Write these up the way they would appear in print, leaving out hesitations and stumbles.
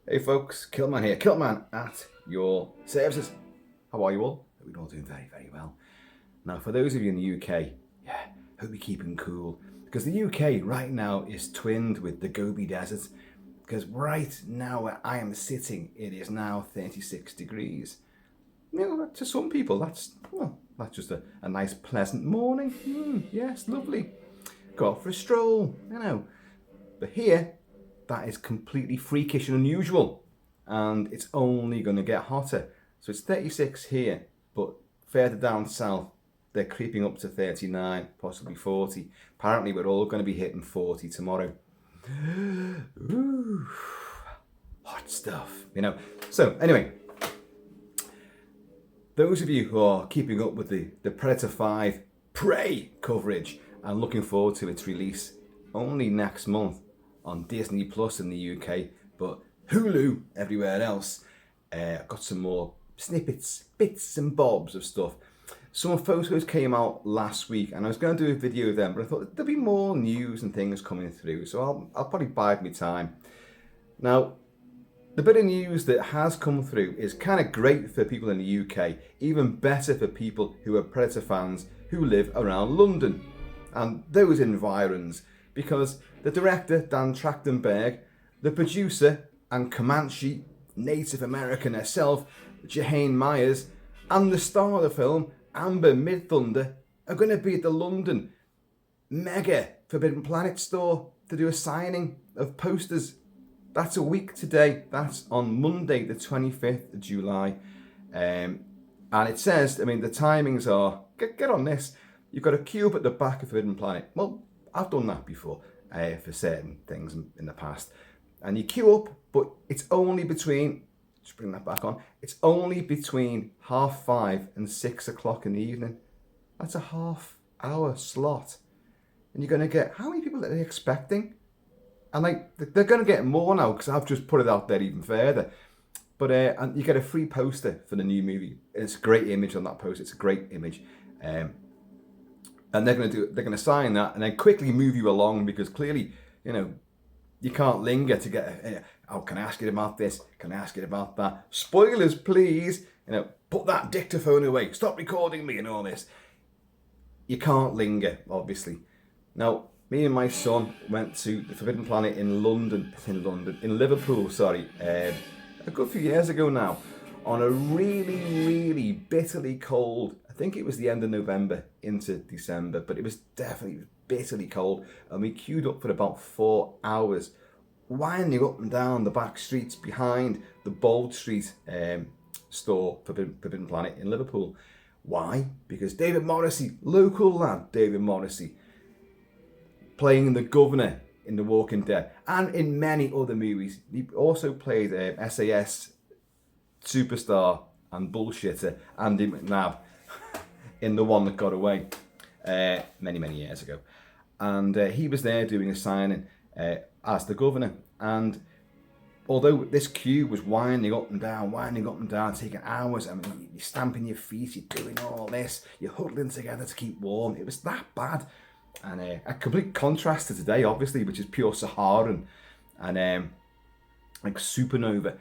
Hey folks, Kilt-Man here. Kilt-Man at your services. How are you all? We're all doing very, very well. Now, for those of you in the UK, hope you're keeping cool. Because the UK right now is twinned with the Gobi Desert. Because right now where I am sitting, it is now 36 degrees. You know, to some people, that's just a nice pleasant morning. Yes, lovely. Go out for a stroll, you know. But here, that is completely freakish and unusual, and it's only going to get hotter. So it's 36 here, but further down south they're creeping up to 39, possibly 40. Apparently we're all going to be hitting 40 tomorrow. Ooh, hot stuff, you know. So anyway, those of you who are keeping up with the Predator 5 Prey coverage and looking forward to its release only next month on Disney Plus in the UK, but Hulu everywhere else. I've got some more snippets, bits and bobs of stuff. Some photos came out last week and I was going to do a video of them, but I thought there'll be more news and things coming through, so I'll probably bide my time. Now, the bit of news that has come through is kind of great for people in the UK, even better for people who are Predator fans who live around London and those environs, because the director, Dan Trachtenberg, the producer and Comanche Native American herself, Jhane Myers, and the star of the film, Amber Midthunder, are going to be at the London Mega Forbidden Planet store to do a signing of posters. That's a week today. That's on Monday, the 25th of July. And it says, I mean, the timings are, get on this, you've got a queue up at the back of Forbidden Planet. Well, I've done that before for certain things in the past. And you queue up, but it's only between, just bring that back on, it's only between 5:30 and 6 o'clock in the evening. That's a half-hour slot. And you're going to get, how many people are they expecting? And like, they're going to get more now because I've just put it out there even further. But and you get a free poster for the new movie. It's a great image on that poster. It's a great image. And they're going to sign that and then quickly move you along because clearly, you know, you can't linger to get, oh, can I ask you about this? Can I ask you about that? Spoilers, please. You know, put that dictaphone away. Stop recording me and all this. You can't linger, obviously. Now, me and my son went to the Forbidden Planet in Liverpool, a good few years ago now, on a really, really bitterly cold, I think it was the end of November into December, but it was definitely bitterly cold, and we queued up for about 4 hours, winding up and down the back streets behind the Bold Street store, Forbidden Planet in Liverpool. Why? Because David Morrissey, local lad David Morrissey, playing the governor in The Walking Dead and in many other movies. He also played SAS superstar and bullshitter Andy McNabb in The One That Got Away many, many years ago. And he was there doing a signing as the governor. And although this queue was winding up and down, taking hours, I mean, you're stamping your feet, you're doing all this, you're huddling together to keep warm. It was that bad. And a complete contrast to today, obviously, which is pure Saharan and like supernova.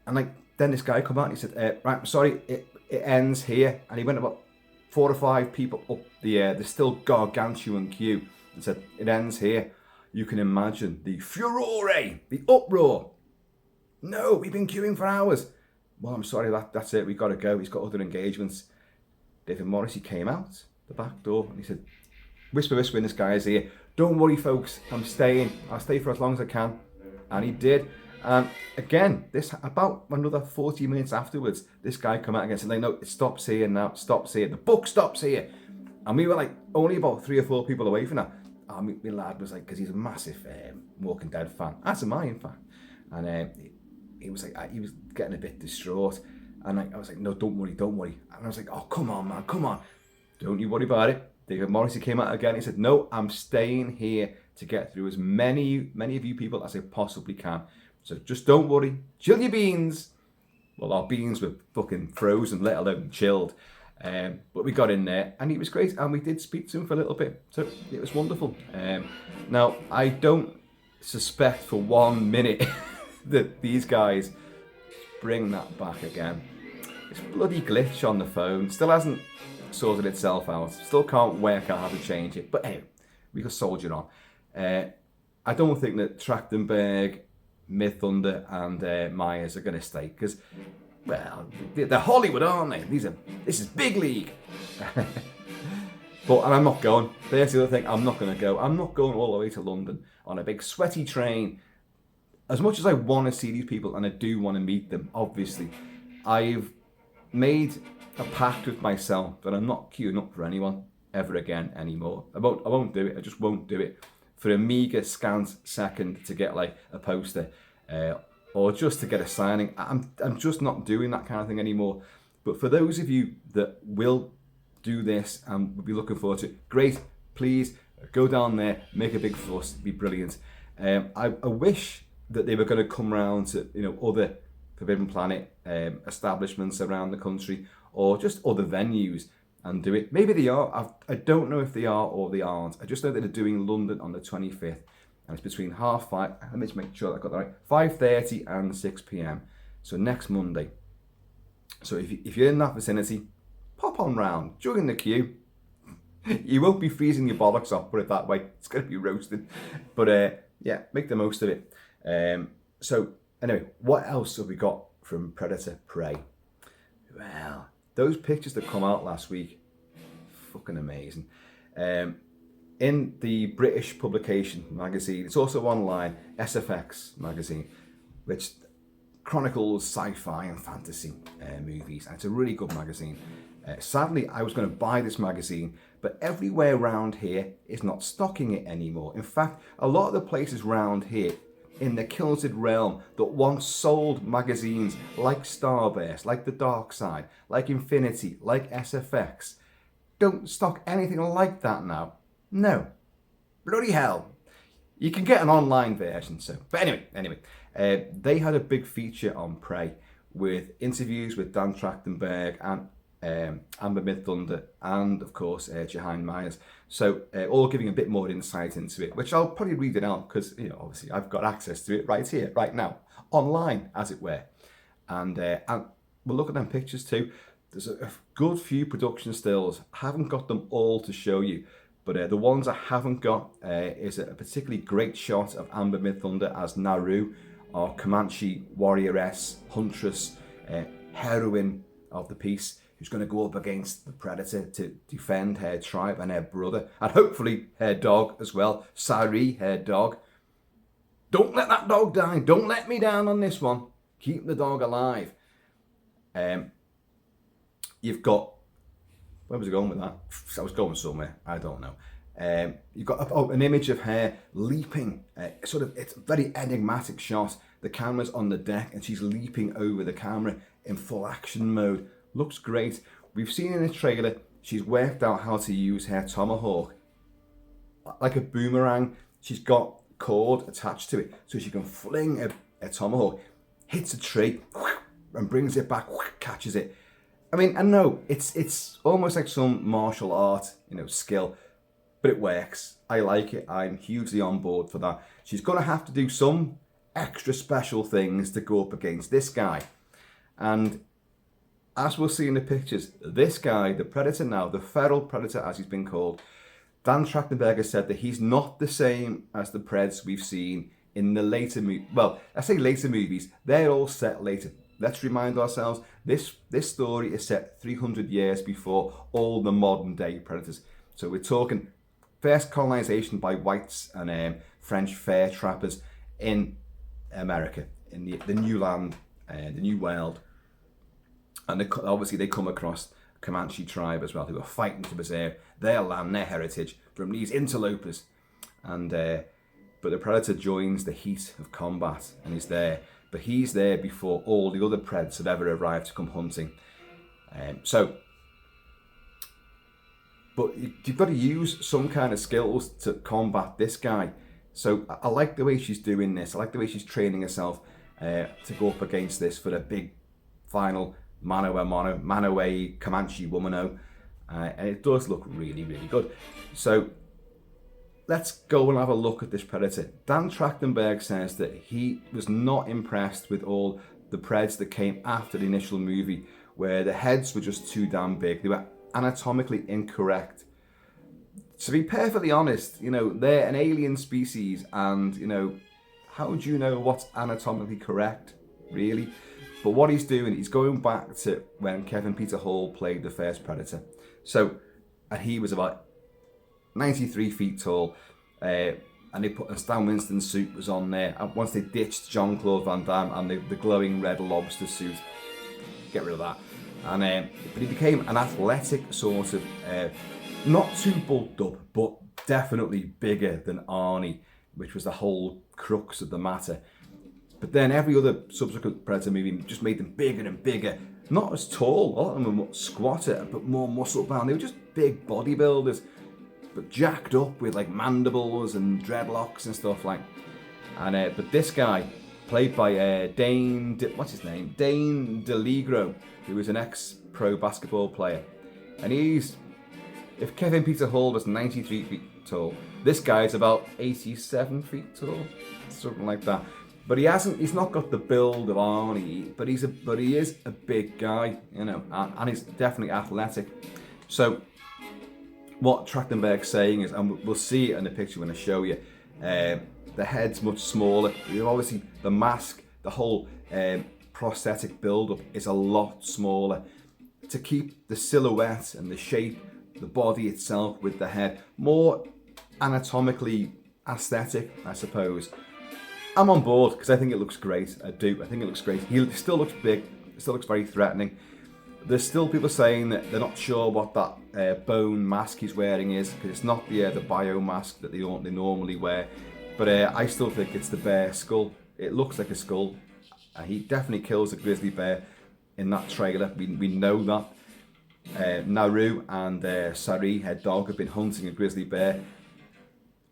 And like then this guy come out and he said, right, I'm sorry, it ends here. And he went about 4 or 5 people up the still gargantuan queue and said, it ends here. You can imagine the furore, the uproar. No, we've been queuing for hours. Well, I'm sorry, that's it, we've got to go. He's got other engagements. David Morrissey came out the back door and he said, whisper in this guy's ear, don't worry folks, I'm staying. I'll stay for as long as I can. And he did. And again, this about another 40 minutes afterwards, this guy come out again and said, no, it stops here now, it stops here. The book stops here. And we were like only about 3 or 4 people away from that. And my lad was like, because he's a massive Walking Dead fan, as am I in fact. And he was like, he was getting a bit distraught. And I was like, no, don't worry. And I was like, oh, come on, man, come on. Don't you worry about it. David Morrissey came out again. He said, no, I'm staying here to get through as many of you people as I possibly can. So just don't worry. Chill your beans. Well, our beans were fucking frozen, let alone chilled. But we got in there and he was great. And we did speak to him for a little bit. So it was wonderful. Now, I don't suspect for 1 minute that these guys bring that back again. This bloody glitch on the phone still hasn't sorted itself out. Still can't work out how to change it. But hey, we can soldier on. I don't think that Trachtenberg, Midthunder and Myers are going to stay because, well, they're Hollywood, aren't they? This is big league. And I'm not going. There's the other thing. I'm not going to go. I'm not going all the way to London on a big sweaty train. As much as I want to see these people and I do want to meet them, obviously, I've made a pact with myself that I'm not queuing up for anyone ever again anymore. I won't do it. I just won't do it for a meager scant second to get like a poster or just to get a signing. I'm just not doing that kind of thing anymore. But for those of you that will do this and will be looking forward to it, great. Please go down there, make a big fuss, be brilliant. I wish that they were going to come around to other Forbidden Planet establishments around the country or just other venues and do it. Maybe they are. I don't know if they are or they aren't. I just know that they're doing London on the 25th and it's between 5:30. Let me just make sure I got that right. 5:30 and 6 p.m. So next Monday. So if you're in that vicinity, pop on round, join the queue. You won't be freezing your bollocks off, put it that way. It's going to be roasted. But yeah, make the most of it. So anyway, what else have we got from Predator Prey? Well, those pictures that come out last week, fucking amazing. In the British publication magazine, it's also online, SFX magazine, which chronicles sci-fi and fantasy movies. And it's a really good magazine. Sadly, I was going to buy this magazine, but everywhere around here is not stocking it anymore. In fact, a lot of the places around here in the Kilted realm that once sold magazines like Starburst, like The Dark Side, like Infinity, like SFX, don't stock anything like that now. No. Bloody hell. You can get an online version, so. But anyway, they had a big feature on Prey with interviews with Dan Trachtenberg and Amber Midthunder and of course Jhane Myers, so all giving a bit more insight into it, which I'll probably read it out because obviously I've got access to it right here, right now, online as it were, and we'll look at them pictures too. There's a good few production stills. I haven't got them all to show you, but the ones I haven't got is a particularly great shot of Amber Midthunder as Naru, our Comanche warrioress, huntress, heroine of the piece, who's going to go up against the Predator to defend her tribe and her brother, and hopefully her dog as well, Sari, her dog. Don't let that dog die. Don't let me down on this one. Keep the dog alive. You've got, where was I going with that? I was going somewhere. I don't know. You've got an image of her leaping. It's a very enigmatic shot. The camera's on the deck and she's leaping over the camera in full action mode. Looks great. We've seen in the trailer, she's worked out how to use her tomahawk. Like a boomerang, she's got cord attached to it, so she can fling a tomahawk, hits a tree, and brings it back, catches it. I mean, I know, it's almost like some martial art, skill, but it works. I like it. I'm hugely on board for that. She's going to have to do some extra special things to go up against this guy. And as we'll see in the pictures, this guy, the Predator now, the feral Predator as he's been called, Dan Trachtenberg has said that he's not the same as the Preds we've seen in the later well, I say later movies, they're all set later. Let's remind ourselves, this story is set 300 years before all the modern day Predators. So we're talking first colonization by whites and French fur trappers in America, in the new land, the new world. And obviously they come across a Comanche tribe as well, who are fighting to preserve their land, their heritage from these interlopers. And but the Predator joins the heat of combat and he's there. But he's there before all the other Preds have ever arrived to come hunting. But you've got to use some kind of skills to combat this guy. So I like the way she's doing this. I like the way she's training herself to go up against this for a big final mano a Comanche womano, and it does look really, really good. So let's go and have a look at this predator. Dan Trachtenberg says that he was not impressed with all the Preds that came after the initial movie, where the heads were just too damn big. They were anatomically incorrect. To be perfectly honest, they're an alien species, and, how do you know what's anatomically correct, really? But what he's doing, he's going back to when Kevin Peter Hall played the first Predator. So, and he was about 93 feet tall, and they put a Stan Winston suit was on there. And once they ditched Jean-Claude Van Damme and the glowing red lobster suit, get rid of that. And but he became an athletic sort of, not too bulked up, but definitely bigger than Arnie, which was the whole crux of the matter. But then every other subsequent Predator movie just made them bigger and bigger. Not as tall, a lot of them were squatter, but more muscle bound. They were just big bodybuilders, but jacked up with like mandibles and dreadlocks and stuff like. And but this guy, played by Dane DeLigro, who was an ex-pro basketball player, and if Kevin Peter Hall was 93 feet tall, this guy's about 87 feet tall, something like that. But he's not got the build of Arnie, but he is a big guy, and he's definitely athletic. So what Trachtenberg's saying is, and we'll see it in the picture when I show you, the head's much smaller. Obviously the mask, the whole prosthetic build-up is a lot smaller to keep the silhouette and the shape, the body itself with the head more anatomically aesthetic, I suppose. I'm on board because I think it looks great. I do. I think it looks great. He still looks big. Still looks very threatening. There's still people saying that they're not sure what that bone mask he's wearing is, because it's not the bio mask that they normally wear. But I still think it's the bear skull. It looks like a skull. He definitely kills a grizzly bear in that trailer. We know that. Naru and Sari, head dog, have been hunting a grizzly bear.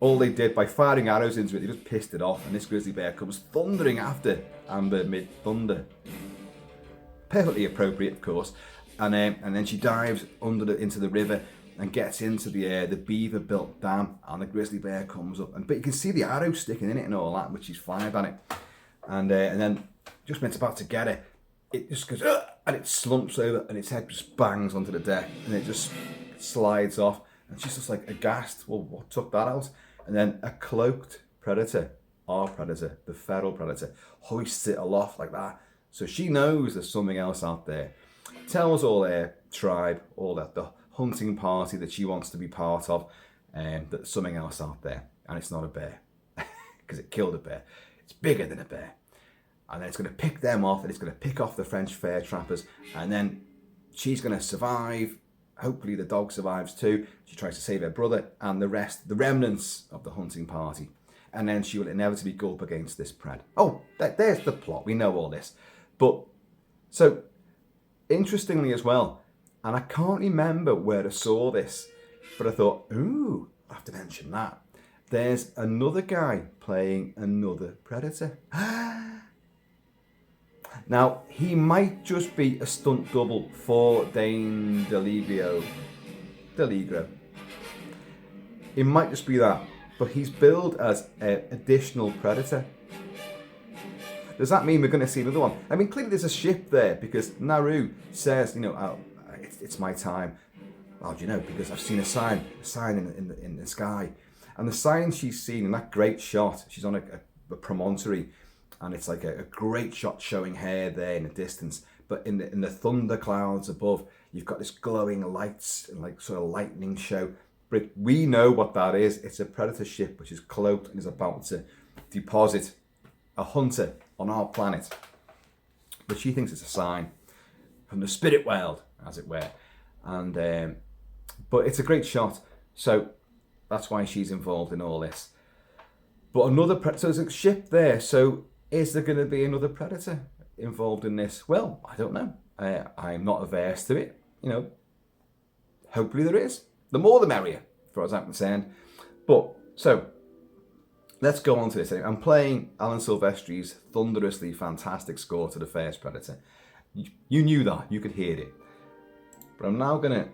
All they did by firing arrows into it, they just pissed it off, and this grizzly bear comes thundering after Amber Midthunder. Perfectly appropriate, of course. And then she dives into the river and gets into the beaver-built dam, and the grizzly bear comes up. But you can see the arrow sticking in it and all that, which she's fired at it. And then just when it's about to get it, it just goes, and it slumps over, and its head just bangs onto the deck, and it just slides off. And she's just like aghast. Well, what took that out? And then a cloaked predator, our predator, the feral predator, hoists it aloft like that. So she knows there's something else out there. Tells all their tribe, all that, the hunting party that she wants to be part of, that there's something else out there. And it's not a bear, because it killed a bear. It's bigger than a bear. And then it's going to pick them off, and it's going to pick off the French fur trappers. And then she's going to survive. Hopefully the dog survives too. She tries to save her brother and the remnants of the hunting party. And then she will inevitably go up against this pred. Oh, there's the plot. We know all this. But, so, interestingly as well, and I can't remember where I saw this, but I thought, ooh, I have to mention that. There's another guy playing another predator. Now, he might just be a stunt double for Dane DeLigro. It might just be that, but he's billed as an additional predator. Does that mean we're going to see another one? I mean, clearly there's a ship there, because Naru says, oh, it's my time. How do you know? Because I've seen a sign in the sky. And the sign she's seen in that great shot, she's on a promontory, and it's like a great shot showing her there in the distance. But in the thunder clouds above, you've got this glowing lights and like sort of lightning show. But we know what that is. It's a predator ship which is cloaked and is about to deposit a hunter on our planet. But she thinks it's a sign from the spirit world, as it were. And but it's a great shot. So that's why she's involved in all this. But so there's a ship there. So is there going to be another predator involved in this? Well, I don't know. I'm not averse to it. Hopefully there is. The more the merrier, as far as I'm concerned. But, so, let's go on to this. I'm playing Alan Silvestri's thunderously fantastic score to the first Predator. You knew that. You could hear it. But I'm now going to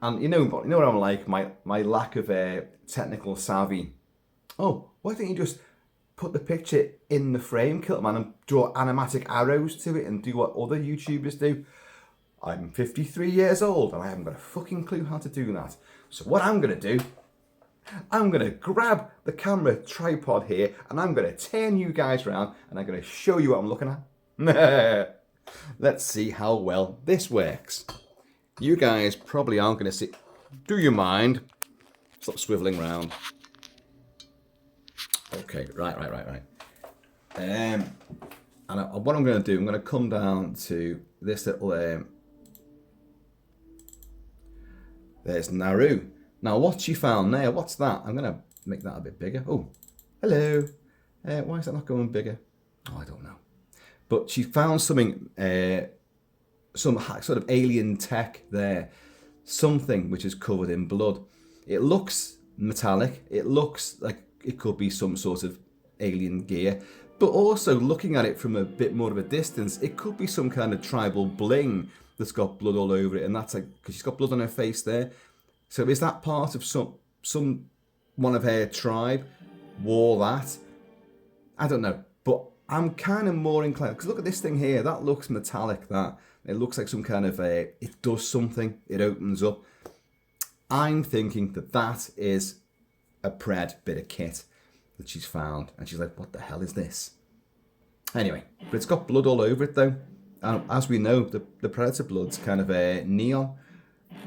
And you know what I'm like, my lack of technical savvy. Oh, why don't you just put the picture in the frame, Kilt-Man, and draw animatic arrows to it and do what other YouTubers do? I'm 53 years old and I haven't got a fucking clue how to do that. So what I'm going to do, I'm going to grab the camera tripod here and I'm going to turn you guys around and I'm going to show you what I'm looking at. Let's see how well this works. You guys probably aren't going to see. Do you mind? Stop swiveling round. Okay, right. And what I'm going to do, I'm going to come down to this little. There's Naru. Now, what she found there? What's that? I'm going to make that a bit bigger. Oh, hello. Why is that not going bigger? Oh, I don't know. But she found something. Some sort of alien tech there, something which is covered in blood. It looks metallic, it looks like it could be some sort of alien gear, but also looking at it from a bit more of a distance, it could be some kind of tribal bling that's got blood all over it, and that's like, because she's got blood on her face there. So is that part of some one of her tribe wore that? I don't know, but I'm kind of more inclined, because look at this thing here, that looks metallic, that. It looks like some kind of, it does something, it opens up. I'm thinking that is a Pred bit of kit that she's found. And she's like, what the hell is this? Anyway, but it's got blood all over it though. And as we know, the Predator blood's kind of neon.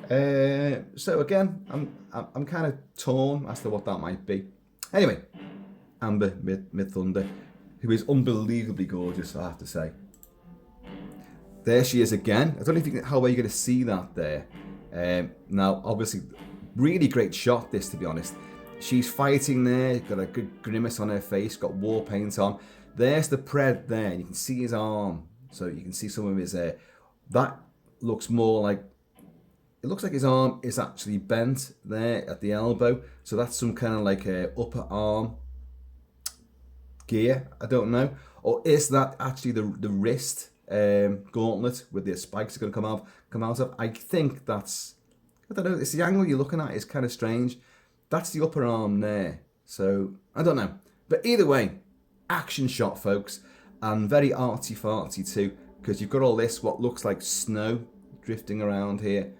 So again, I'm kind of torn as to what that might be. Anyway, Amber Midthunder, who is unbelievably gorgeous, I have to say. There she is again. I don't know how well you're going to see that there. Now, obviously, really great shot this, to be honest. She's fighting there, got a good grimace on her face, got war paint on. There's the Pred there, and you can see his arm. So you can see some of his... that looks more like... It looks like his arm is actually bent there at the elbow. So that's some kind of like upper arm gear. I don't know. Or is that actually the wrist... gauntlet with the spikes are going to come out of. I think that's, I don't know, it's the angle you're looking at is kind of strange. That's the upper arm there, so I don't know, but either way, action shot, folks, and very artsy-fartsy too, because you've got all this what looks like snow drifting around here,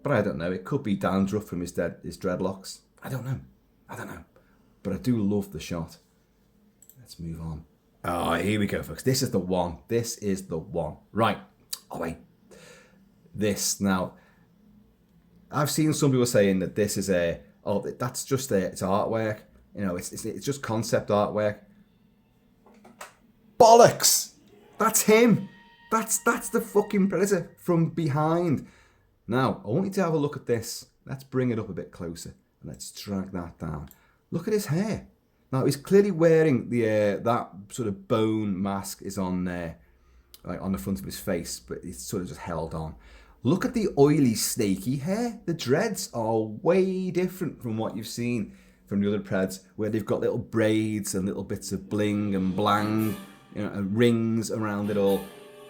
but I don't know, it could be dandruff from his dreadlocks. I don't know, but I do love the shot. Let's move on. Oh, here we go, folks. This is the one. Right. Oh, wait. This, now, I've seen some people saying that this is that's just it's artwork. You know, it's just concept artwork. Bollocks! That's him. That's the fucking Predator from behind. Now, I want you to have a look at this. Let's bring it up a bit closer and let's drag that down. Look at his hair. Now, he's clearly wearing that sort of bone mask is on there, like on the front of his face, but it's sort of just held on. Look at the oily, snaky hair. The dreads are way different from what you've seen from the other Preds, where they've got little braids and little bits of bling and blang, you know, and rings around it all.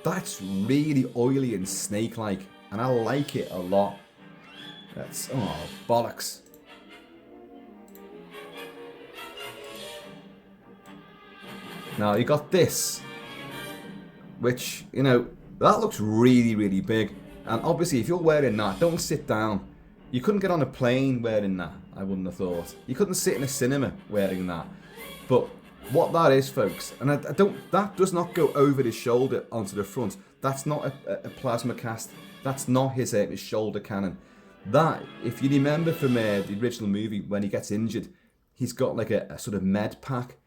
That's really oily and snake-like, and I like it a lot. That's, oh, bollocks. Now, you got this, which, you know, that looks really, really big. And obviously, if you're wearing that, don't sit down. You couldn't get on a plane wearing that, I wouldn't have thought. You couldn't sit in a cinema wearing that. But what that is, folks, and that does not go over his shoulder onto the front. That's not a plasma cast. That's not his shoulder cannon. That, if you remember from the original movie, when he gets injured, he's got like a sort of med pack.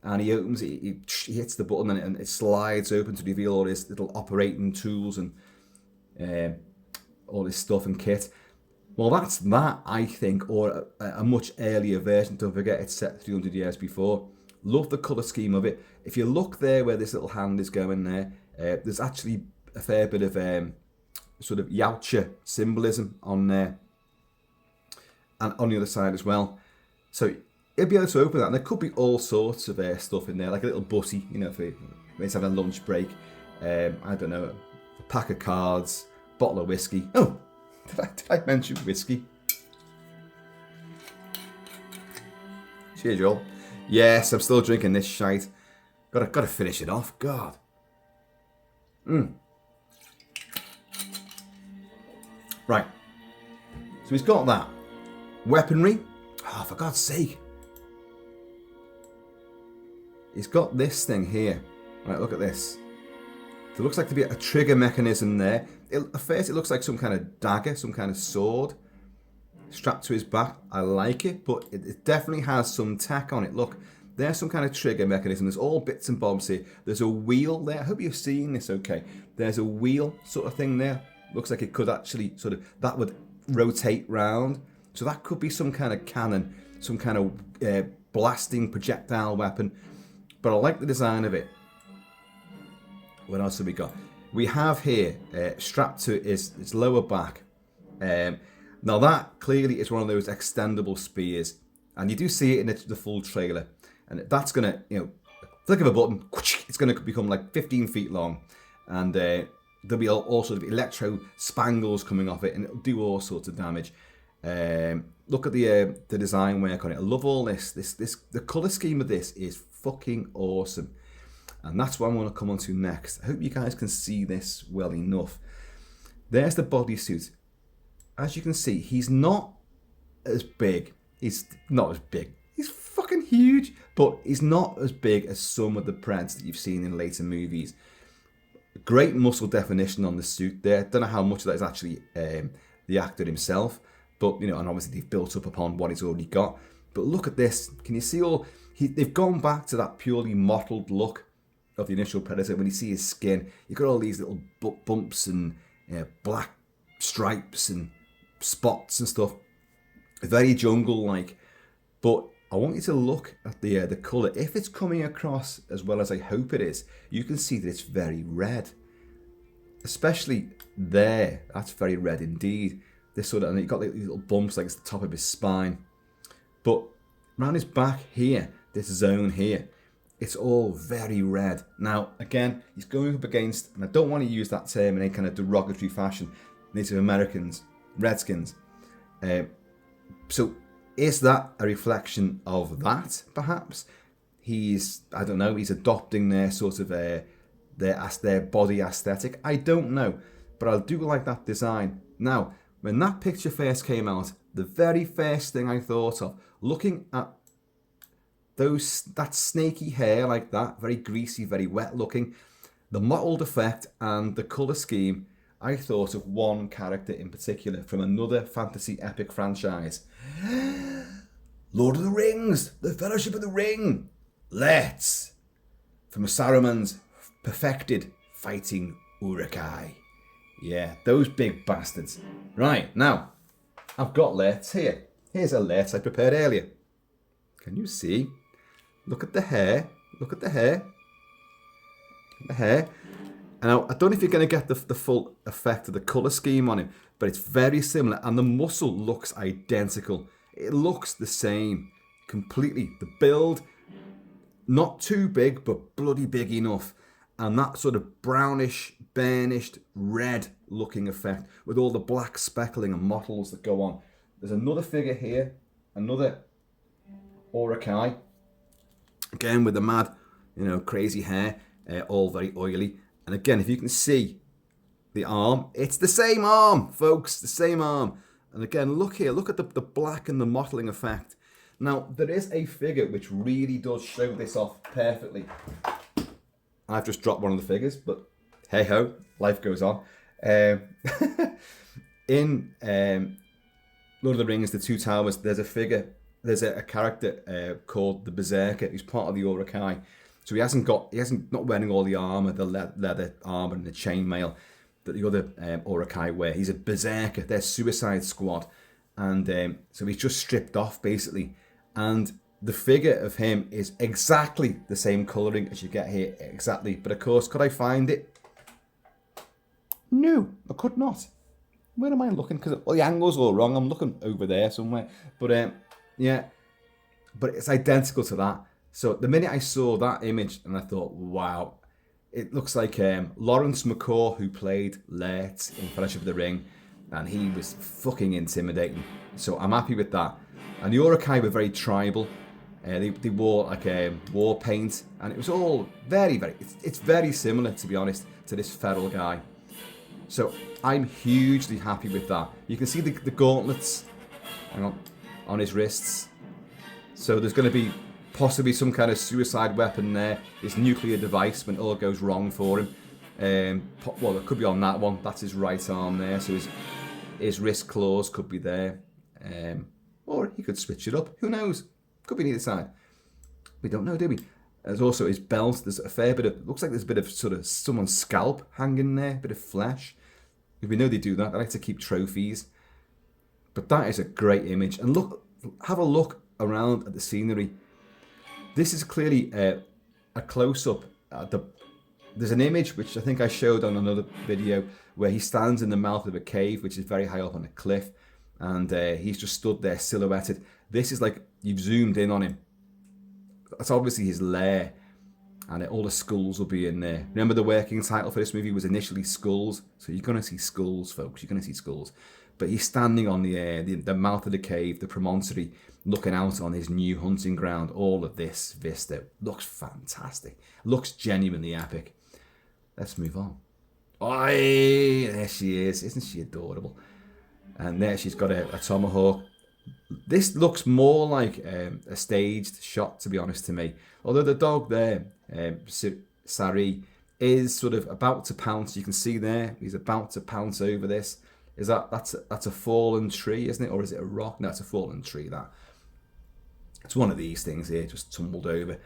And he opens it, he hits the button and it slides open to reveal all his little operating tools and all his stuff and kit. Well, that's that, I think, or a much earlier version. Don't forget, it's set 300 years before. Love the colour scheme of it. If you look there where this little hand is going there, there's actually a fair bit of sort of Yautja symbolism on there. And on the other side as well. So you'll be able to open that, and there could be all sorts of stuff in there, like a little butty, you know, for when he's having a lunch break. I don't know, a pack of cards, bottle of whiskey. Oh, Did I mention whiskey? Cheers, y'all. Yes, I'm still drinking this shite. Gotta finish it off. God. Right. So he's got that. Weaponry. Oh, for God's sake. He's got this thing here. Right, look at this. There looks like to be a trigger mechanism there. At first, it looks like some kind of dagger, some kind of sword strapped to his back. I like it, but it definitely has some tech on it. Look, there's some kind of trigger mechanism. There's all bits and bobs here. There's a wheel there. I hope you're seeing this okay. There's a wheel sort of thing there. Looks like it could actually that would rotate round. So that could be some kind of cannon, some kind of blasting projectile weapon. But I like the design of it. What else have we got? We have here, strapped to his lower back. Now that clearly is one of those extendable spears. And you do see it in the full trailer. And that's going to, flick of a button, it's going to become like 15 feet long. And there'll be all sorts of electro spangles coming off it. And it'll do all sorts of damage. Look at the design work on it. I love all this. The colour scheme of this is fucking awesome. And that's what I want to come on to next. I hope you guys can see this well enough. There's the bodysuit. As you can see, he's not as big. He's not as big. He's fucking huge. But he's not as big as some of the Preds that you've seen in later movies. Great muscle definition on the suit there. Don't know how much of that is actually the actor himself. But, and obviously they've built up upon what he's already got. But look at this. Can you see they've gone back to that purely mottled look of the initial Predator. When you see his skin, you've got all these little bumps and black stripes and spots and stuff. Very jungle-like. But I want you to look at the colour. If it's coming across as well as I hope it is, you can see that it's very red. Especially there. That's very red indeed. And you've got these little bumps like it's the top of his spine. But around his back here, this zone here, it's all very red. Now, again, he's going up against, and I don't want to use that term in any kind of derogatory fashion, Native Americans, Redskins. So is that a reflection of that, perhaps? He's adopting their sort of their body aesthetic. I don't know, but I do like that design. Now, when that picture first came out, the very first thing I thought of, looking at that snaky hair like that, very greasy, very wet looking, the mottled effect and the colour scheme, I thought of one character in particular from another fantasy epic franchise. Lord of the Rings, the Fellowship of the Ring. Let's. From Saruman's perfected fighting Uruk-hai. Yeah, those big bastards. Right, now, I've got Let's here. Here's a Let's I prepared earlier. Can you see? Look at the hair. Look at the hair. The hair. And I don't know if you're going to get the full effect of the colour scheme on him, but it's very similar. And the muscle looks identical. It looks the same completely. The build, not too big, but bloody big enough. And that sort of brownish, burnished, red looking effect with all the black speckling and mottles that go on. There's another figure here, another Uruk-hai. Again with the mad, crazy hair, all very oily. And again, if you can see the arm, it's the same arm, folks, the same arm. And again, look here, look at the black and the mottling effect. Now, there is a figure which really does show this off perfectly. I've just dropped one of the figures, but hey-ho, life goes on. In Lord of the Rings, The Two Towers, there's a character called the Berserker, who's part of the Uruk-hai. So he hasn't not wearing all the armour, the leather armour and the chainmail that the other Uruk-hai wear. He's a Berserker, they're Suicide Squad. And so he's just stripped off, basically. And the figure of him is exactly the same colouring as you get here, exactly. But of course, could I find it? No, I could not. Where am I looking? Because the angle's all wrong. I'm looking over there somewhere. But yeah, but it's identical to that. So the minute I saw that image, and I thought, wow, it looks like Lawrence McCaw, who played Lert in Fellowship of the Ring, and he was fucking intimidating. So I'm happy with that. And the Urukai were very tribal. They wore like war paint, and it was all very, it's very similar, to be honest, to this feral guy. So I'm hugely happy with that. You can see the gauntlets, hang on his wrists. So there's going to be possibly some kind of suicide weapon there, this nuclear device when all goes wrong for him. Well, it could be on that one. That's his right arm there. So his wrist claws could be there. Or he could switch it up. Who knows? Could be either side. We don't know, do we? There's also his belt. There's a fair bit of, looks like there's a bit of sort of someone's scalp hanging there, a bit of flesh. We know they do that. They like to keep trophies. But that is a great image. And look, have a look around at the scenery. This is clearly a close-up. There's an image which I think I showed on another video where he stands in the mouth of a cave, which is very high up on a cliff. And he's just stood there silhouetted. This is like you've zoomed in on him. That's obviously his lair. And all the skulls will be in there. Remember the working title for this movie was initially Skulls. So you're going to see skulls, folks. You're going to see skulls. But he's standing on the mouth of the cave, the promontory, looking out on his new hunting ground. All of this vista looks fantastic. Looks genuinely epic. Let's move on. Oi, there she is. Isn't she adorable? And there she's got a tomahawk. This looks more like a staged shot, to be honest, to me. Although the dog there, Sari, is sort of about to pounce. You can see there, he's about to pounce over this. That's a fallen tree, isn't it? Or is it a rock? No, it's a fallen tree, that. It's one of these things here, just tumbled over.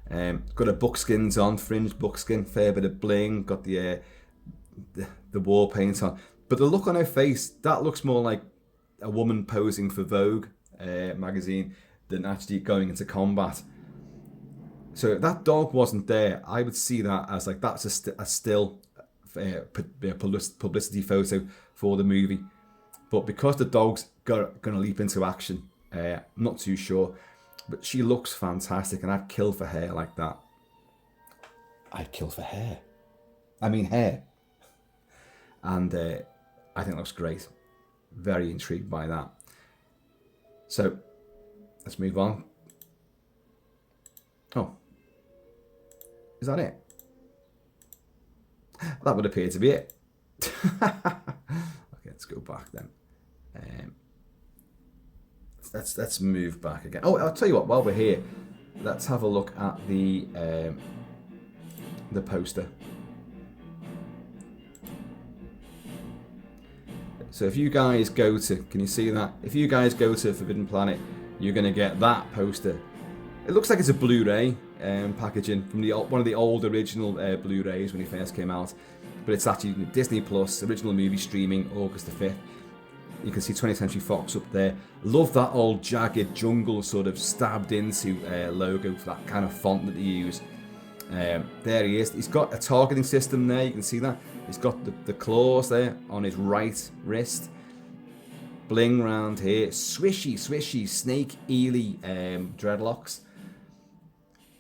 Got a buckskins on, fringed buckskin, fair bit of bling. Got the war paint on. But the look on her face, that looks more like a woman posing for Vogue magazine than actually going into combat. So if that dog wasn't there, I would see that as like that's a still publicity photo for the movie. But because the dog's going to leap into action, I'm not too sure. But she looks fantastic, and I'd kill for hair like that. I'd kill for hair. I mean hair. And I think that looks great. Very intrigued by that. So, let's move on. Oh. Is that it? That would appear to be it. Okay, let's go back then. Let's move back again. Oh, I'll tell you what, while we're here, let's have a look at the poster. So if you guys go to, can you see that? If you guys go to Forbidden Planet, you're going to get that poster. It looks like it's a Blu-ray packaging from one of the old original Blu-rays when it first came out. But it's actually Disney Plus, original movie streaming, August the 5th. You can see 20th Century Fox up there. Love that old jagged jungle sort of stabbed into logo for that kind of font that they use. There he is. He's got a targeting system there. You can see that. He's got the claws there on his right wrist. Bling round here. Swishy, snake eely dreadlocks.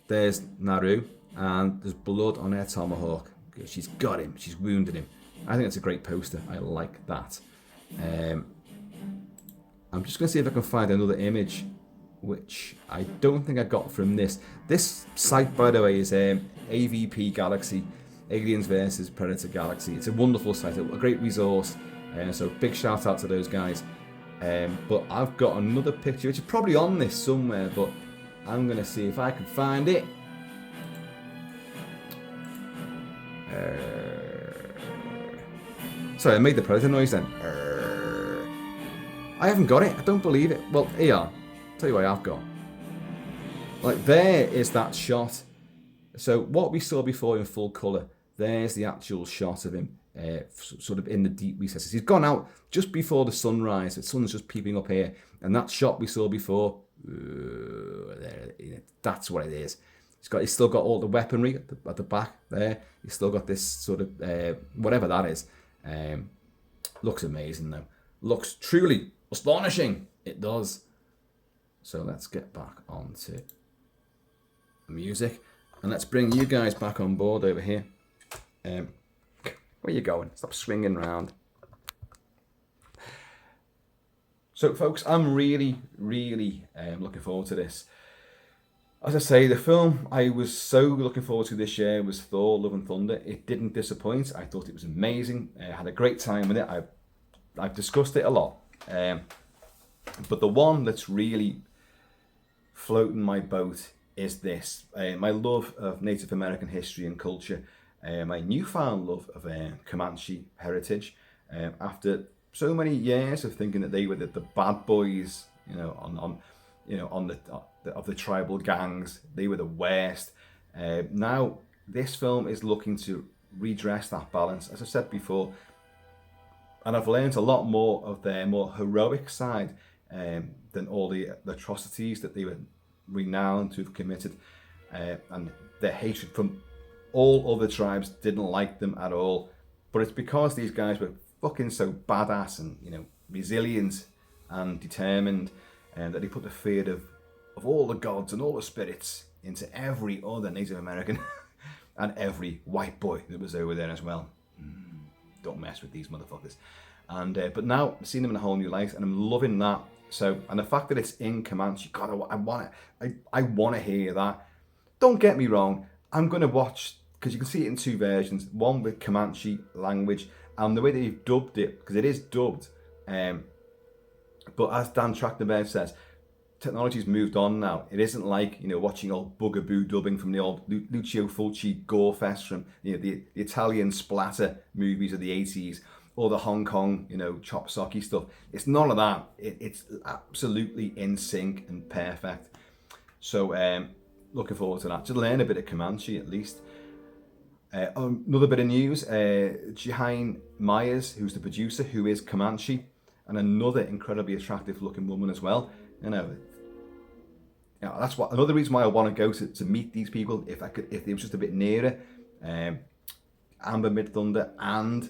There's Naru. And there's blood on her tomahawk. She's got him. She's wounded him. I think it's a great poster. I like that. I'm just going to see if I can find another image, which I don't think I got from this. This site, by the way, is AVP Galaxy, Aliens vs Predator Galaxy. It's a wonderful site, a great resource. So big shout out to those guys. But I've got another picture, which is probably on this somewhere, but I'm going to see if I can find it. Sorry, I made the Predator noise then. I haven't got it. I don't believe it. Well, here. I'll tell you what I have got. Like, there is that shot. So, what we saw before in full colour, there's the actual shot of him, sort of in the deep recesses. He's gone out just before the sunrise. The sun's just peeping up here. And that shot we saw before, that's what it is. He's still got all the weaponry at the back there. He's still got this sort of, whatever that is. Looks amazing though. Looks truly astonishing. It does. So let's get back onto the music. And let's bring you guys back on board over here. Where you going? Stop swinging around. So, folks, I'm really, really looking forward to this. As I say, the film I was so looking forward to this year was Thor: Love and Thunder. It didn't disappoint. I thought it was amazing. I had a great time with it. I've discussed it a lot. But the one that's really floating my boat is this. My love of Native American history and culture. My newfound love of Comanche heritage. After so many years of thinking that they were the bad boys, on the of the tribal gangs, they were the worst. Now this film is looking to redress that balance, as I said before, and I've learned a lot more of their more heroic side than all the atrocities that they were renowned to have committed, and their hatred from all other tribes didn't like them at all. But it's because these guys were fucking so badass and resilient and determined, and that they put the fear of all the gods and all the spirits into every other Native American and every white boy that was over there as well. Don't mess with these motherfuckers. And but now I've seen them in a whole new light, and I'm loving that. So, and the fact that it's in Comanche, God, I want to hear that. Don't get me wrong, I'm going to watch, because you can see it in two versions, one with Comanche language and the way they've dubbed it, because it is dubbed. But as Dan Trachtenberg says, technology's moved on now. It isn't like watching old bugaboo dubbing from the old Lucio Fulci gore fest from the Italian splatter movies of the 80s, or the Hong Kong chop socky stuff. It's none of that. It's absolutely in sync and perfect. So looking forward to that. To learn a bit of Comanche at least. Another bit of news: Jhane Myers, who's the producer, who is Comanche, and another incredibly attractive looking woman as well. That's another reason why I want to go to meet these people. If it was just a bit nearer, Amber Midthunder and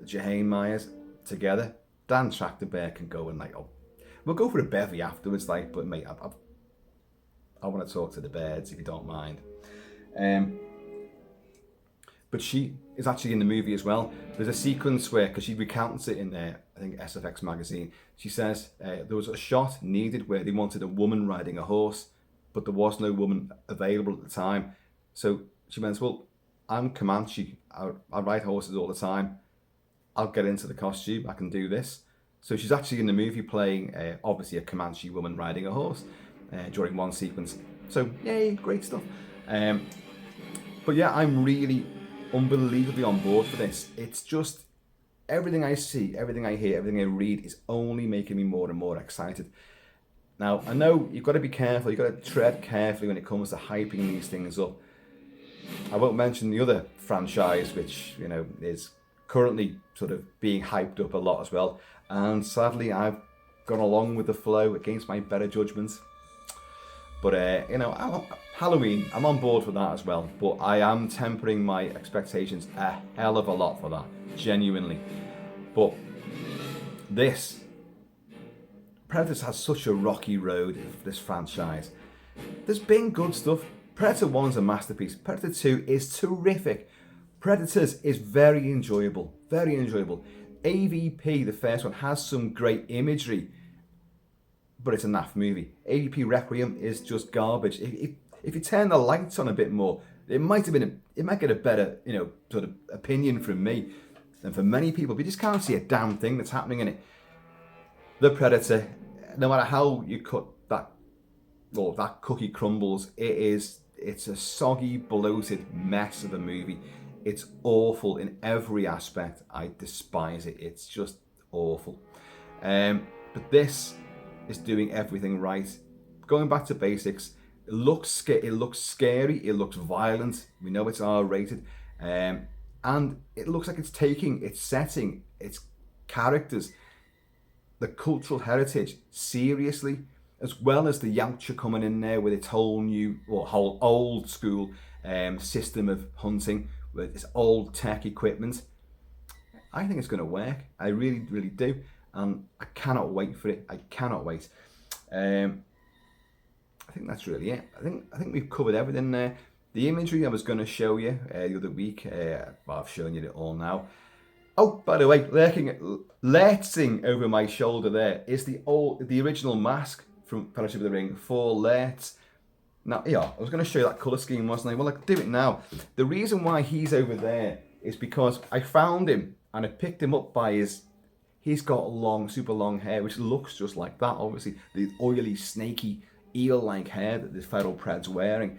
Jhane Myers together. Dan Trachtenberg can go and we'll go for a bevy afterwards. But mate, I want to talk to the birds if you don't mind. But she is actually in the movie as well. There's a sequence where, because she recounts it in I think SFX magazine, she says there was a shot needed where they wanted a woman riding a horse, but there was no woman available at the time. So she went, well, I'm Comanche. I ride horses all the time. I'll get into the costume. I can do this. So she's actually in the movie playing, obviously, a Comanche woman riding a horse during one sequence. So, yay, great stuff. But yeah, I'm really unbelievably on board for this. It's just everything I see, everything I hear, everything I read is only making me more and more excited. Now, I know you've got to be careful, you've got to tread carefully when it comes to hyping these things up. I won't mention the other franchise, which is currently sort of being hyped up a lot as well, and sadly I've gone along with the flow against my better judgments. But Halloween, I'm on board for that as well, but I am tempering my expectations a hell of a lot for that, genuinely. But this Predators has such a rocky road, this franchise. There's been good stuff. Predator 1 is a masterpiece. Predator 2 is terrific. Predators is very enjoyable. Very enjoyable. AVP, the first one, has some great imagery, but it's a naff movie. AVP Requiem is just garbage. If you turn the lights on a bit more, it might get a better, sort of opinion from me than for many people. But you just can't see a damn thing that's happening in it. The Predator, no matter how you cut that, or that cookie crumbles, it's a soggy, bloated mess of a movie. It's awful in every aspect. I despise it. It's just awful. But this is doing everything right. Going back to basics, it looks scary, it looks violent. We know it's R-rated, and it looks like it's taking its setting, its characters, the cultural heritage seriously, as well as the Yautja coming in there with its whole old school system of hunting with its old tech equipment. I think it's going to work. I really, really do. And I cannot wait for it. I cannot wait. I think that's really it. I think we've covered everything there. The imagery I was going to show you the other week, well, I've shown you it all now. Oh, by the way, lurching over my shoulder there is the original mask from Fellowship of the Ring for Lurtz. Now, yeah, I was going to show you that colour scheme, wasn't I? Well, I can do it now. The reason why he's over there is because I found him and I picked him up by he's got long, super long hair, which looks just like that, obviously. The oily, snaky, eel-like hair that the feral pred's wearing.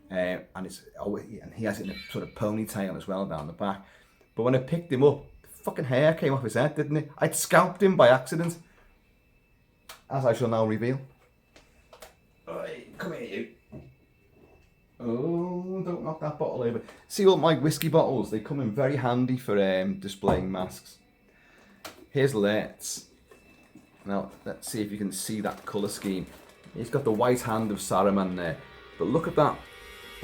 And he has it in a sort of ponytail as well down the back. But when I picked him up, the fucking hair came off his head, didn't it? I'd scalped him by accident. As I shall now reveal. Oi, come here, you. Oh, don't knock that bottle over. See all my whiskey bottles? They come in very handy for displaying masks. Here's Lurtz. Now, let's see if you can see that colour scheme. He's got the white hand of Saruman there. But look at that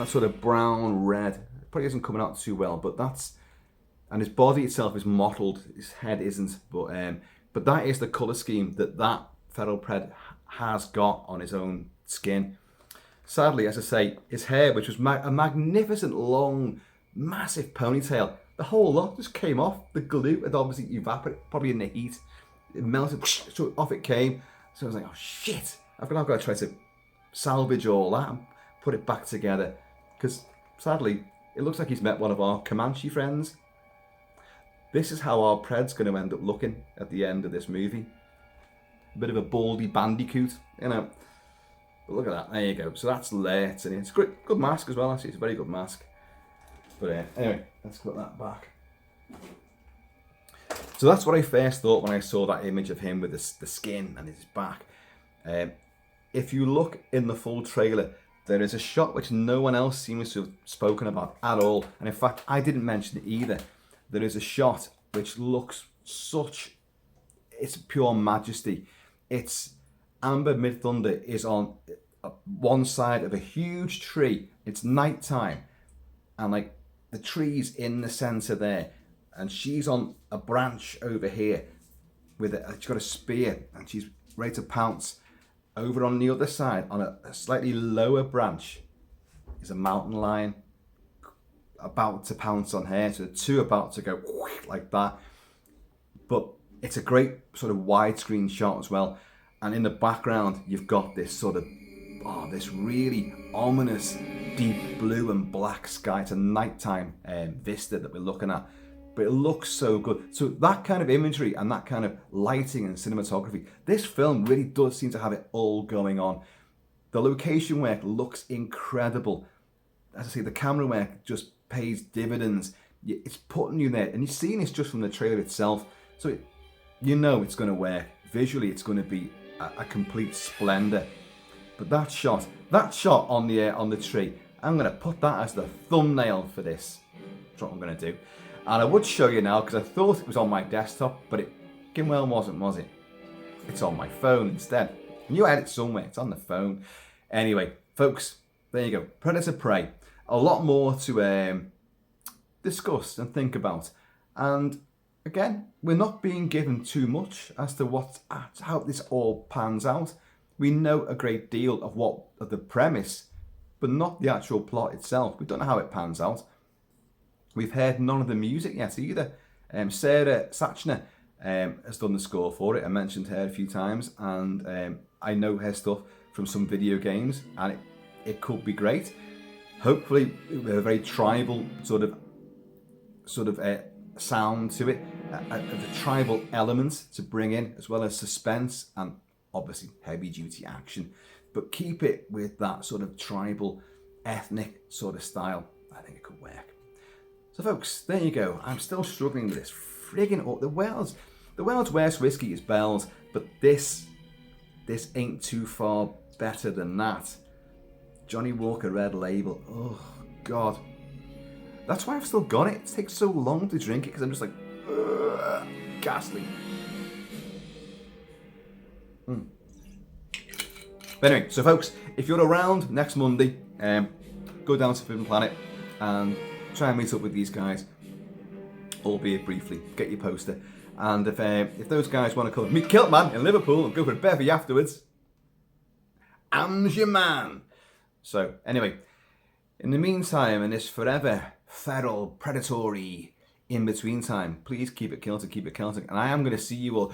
sort of brown red. It probably isn't coming out too well, but that's... And his body itself is mottled. His head isn't. But that is the colour scheme that feral pred has got on his own skin. Sadly, as I say, his hair, which was a magnificent, long, massive ponytail, the whole lot just came off. The glue had obviously evaporated, probably in the heat. It melted, so off it came. So I was like, oh shit, I've got to try to salvage all that and put it back together. Because sadly, it looks like he's met one of our Comanche friends. This is how our pred's going to end up looking at the end of this movie. A bit of a baldy bandicoot, you know. But look at that, there you go. So that's Lurtz, and it's a good mask as well, actually. It's a very good mask. But anyway, let's put that back. So that's what I first thought when I saw that image of him with the skin and his back. If you look in the full trailer, there is a shot which no one else seems to have spoken about at all. And in fact, I didn't mention it either. There is a shot which looks it's pure majesty. It's Amber Midthunder is on one side of a huge tree. It's nighttime, and like the tree's in the center there, and she's on a branch over here with she's got a spear, and she's ready to pounce. Over on the other side, on a slightly lower branch, is a mountain lion about to pounce on her. So the two about to go like that. But it's a great sort of widescreen shot as well. And in the background, you've got this sort of, this really ominous deep blue and black sky. It's a nighttime vista that we're looking at. But it looks so good. So that kind of imagery and that kind of lighting and cinematography, this film really does seem to have it all going on. The location work looks incredible. As I say, the camera work just pays dividends. It's putting you there. And you're seeing this just from the trailer itself. So you know it's going to work. Visually, it's going to be a complete splendor. But that shot on the tree, I'm going to put that as the thumbnail for this. That's what I'm going to do. And I would show you now because I thought it was on my desktop, but it well wasn't, was it? It's on my phone instead. And you had it somewhere. It's on the phone. Anyway, folks, there you go. Predator Prey. A lot more to discuss and think about. And again, we're not being given too much as to how this all pans out. We know a great deal of the premise, but not the actual plot itself. We don't know how it pans out. We've heard none of the music yet either. Sarah Sachner has done the score for it. I mentioned her a few times, and I know her stuff from some video games, and it could be great. Hopefully, with a very tribal sort of sound to it, the tribal elements to bring in, as well as suspense and obviously heavy-duty action. But keep it with that sort of tribal, ethnic sort of style. I think it could work. So folks, there you go. I'm still struggling with this friggin' the world's worst whiskey is Bell's, but this ain't too far better than that. Johnny Walker Red Label. Oh God, that's why I've still got it. It takes so long to drink it because I'm just like ghastly. But anyway, so folks, if you're around next Monday, go down to Forbidden Planet and try and meet up with these guys, albeit briefly. Get your poster, and if those guys want to come meet Kilt-Man in Liverpool and go for a bevy afterwards, am's your man. So anyway, in the meantime, in this forever feral, predatory, in between time, please keep it Celtic, keep it Celtic. And I am going to see you all.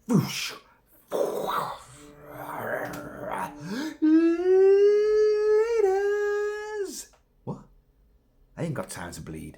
Whoosh. Laters. What? I ain't got time to bleed.